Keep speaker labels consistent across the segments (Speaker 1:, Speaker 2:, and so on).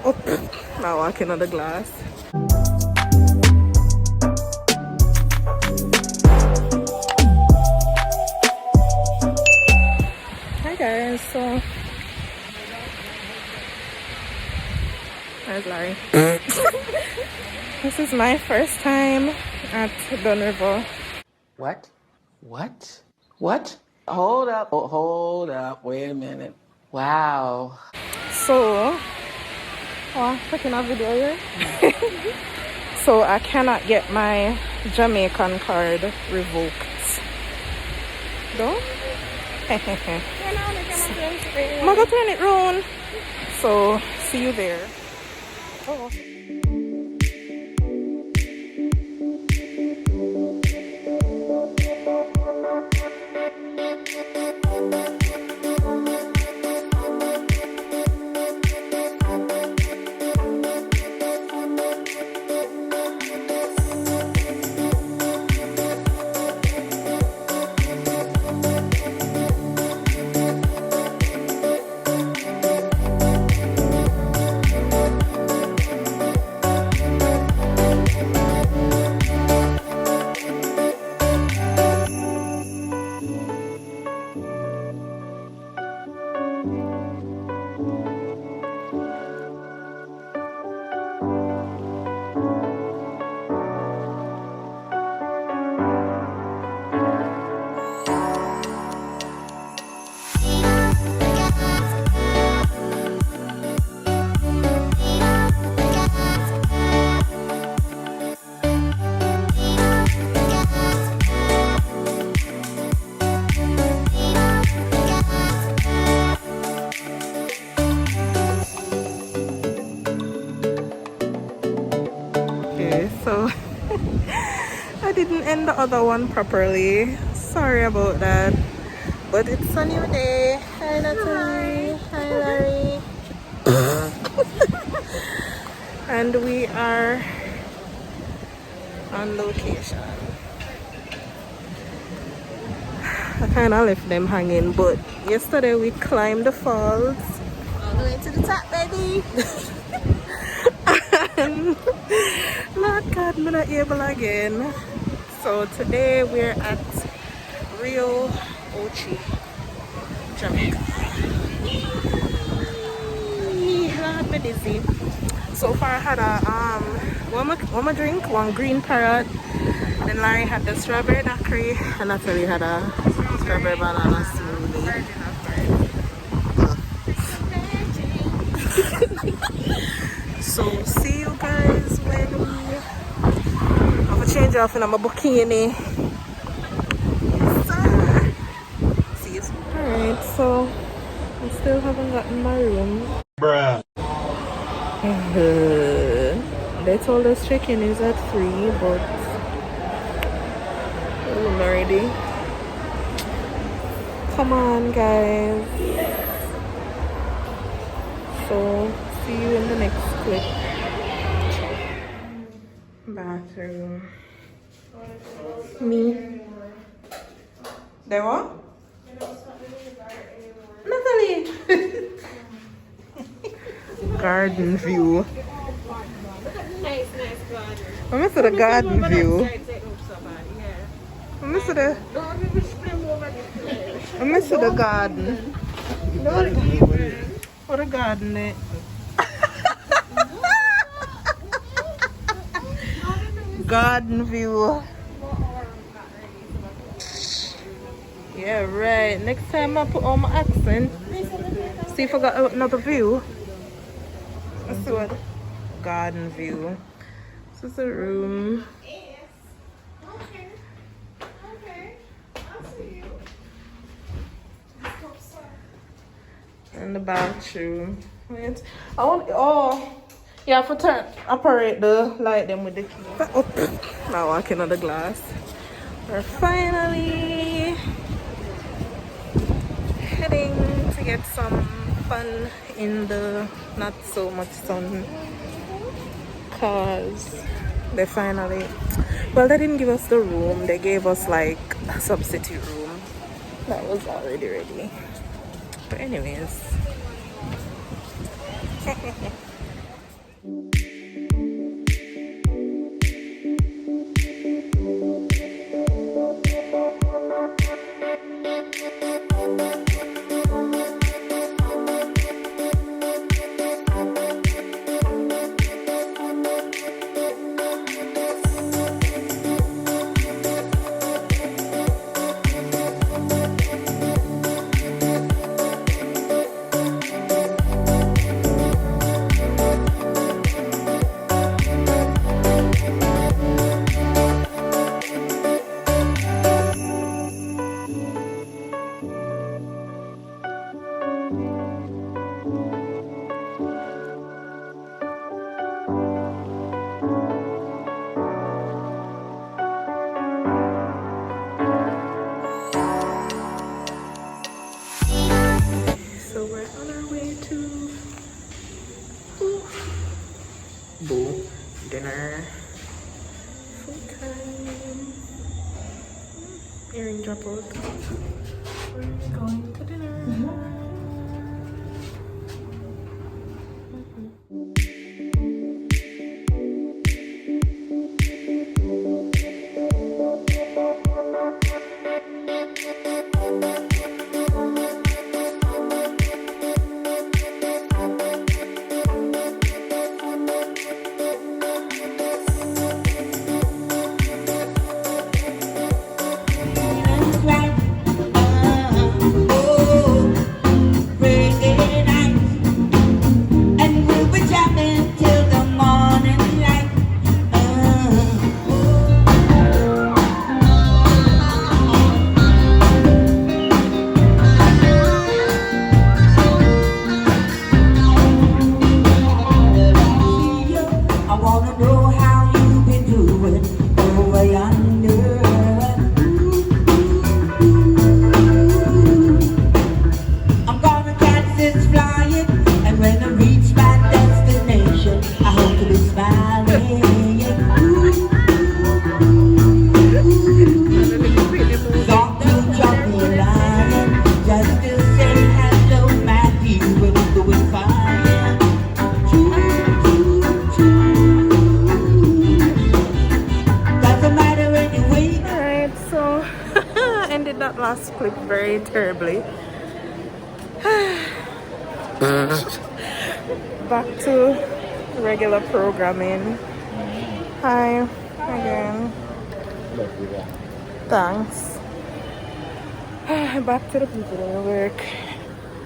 Speaker 1: Oh, now walking on the glass. Hi guys, so there's Larry. This is my first time at Dunn River.
Speaker 2: What? What? What? Hold up. Oh, hold up. Wait a minute. Wow.
Speaker 1: So, taking a video here. So I cannot get my Jamaican card revoked. Don't? I'm gonna turn it round. So see you there. Oh. So I didn't end the other one properly. Sorry about that. But it's a new day. Hi Natalie. Hi Larry. And we are on location. I kind of left them hanging, but yesterday we climbed the falls all the way to the top, baby. And Lord God, I'm not able again. So today we're at Riu Ocho Jamaica. Lord, me dizzy. So far I had a one drink, one green parrot. Then Larry had the strawberry daiquiri, and Natalie had a strawberry banana smoothie. So see you guys when we have a change off in my bikini. See you soon. Alright, so I still haven't gotten my room.
Speaker 3: Bruh.
Speaker 1: They told us check-in is at 3, but I'm already. Come on guys. So see you in the next clip. Bathroom. Me. There what? Natalie. Garden view.
Speaker 4: Nice garden.
Speaker 1: I miss the garden view. I miss the garden. What a garden it. Garden view. Yeah, right. Next time I put on my accent. See if I got another view. Let's see what. Garden view. This is the room.
Speaker 4: Okay. I'll see you.
Speaker 1: And the bathroom. Wait. I want. Oh. Yeah, for turn operate the light them with the key. Oh, now walking on the glass. We're finally heading to get some fun in the not so much sun, cause they finally, well, they didn't give us the room, they gave us like a substitute room that was already ready. But anyways, Boo. Dinner. Food time. Earring drop out. We're going to dinner. That last clip very terribly. Back to regular programming. Hi again. Thanks. Back to the people at work.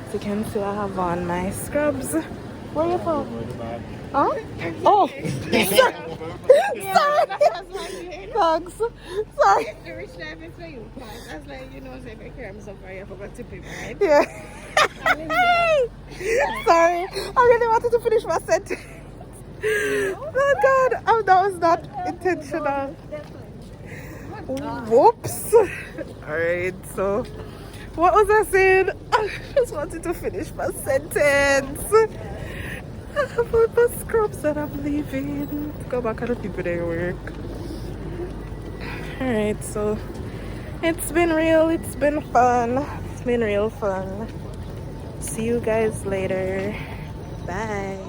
Speaker 1: As you can see, I have on my scrubs. Where are you from? Huh? Oh! Sorry! Thanks. Sorry.
Speaker 4: The rich life is for you. That's like, you know, say, if I care myself, I forgot to pay, right?
Speaker 1: Yeah. Sorry. I really wanted to finish my sentence. Oh God, that was not intentional. Whoops. Alright, so what was I saying? I just wanted to finish my sentence. About the scrubs that I'm leaving to go back at the people that work. Alright, so it's been real, it's been fun. It's been real fun. See you guys later. Bye.